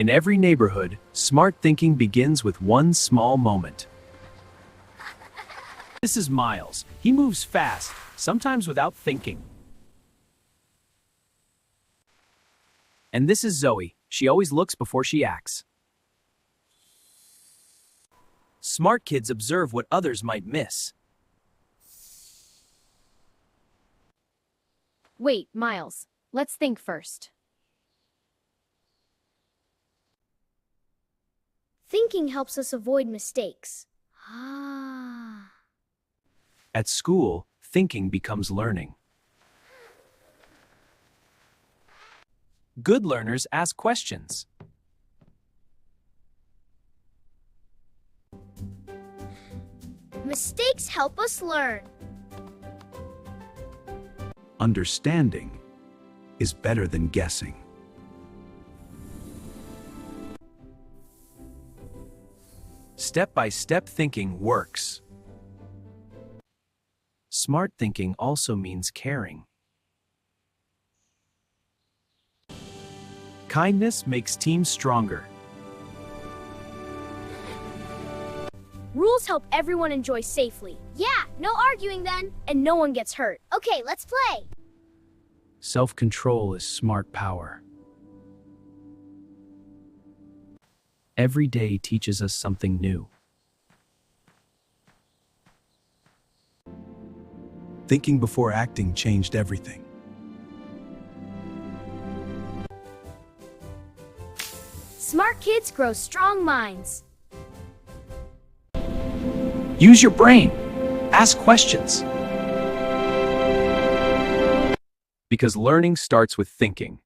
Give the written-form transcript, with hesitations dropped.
In every neighborhood, smart thinking begins with one small moment. This is Miles. He moves fast, sometimes without thinking. And this is Zoe. She always looks before she acts. Smart kids observe what others might miss. Wait, Miles. Let's think first. Thinking helps us avoid mistakes. Ah. At school, thinking becomes learning. Good learners ask questions. Mistakes help us learn. Understanding is better than guessing. Step-by-step thinking works. Smart thinking also means caring. Kindness makes teams stronger. Rules help everyone enjoy safely. Yeah, no arguing then. And no one gets hurt. Okay, let's play. Self-control is smart power. Every day teaches us something new. Thinking before acting changed everything. Smart kids grow strong minds. Use your brain. Ask questions. Because learning starts with thinking.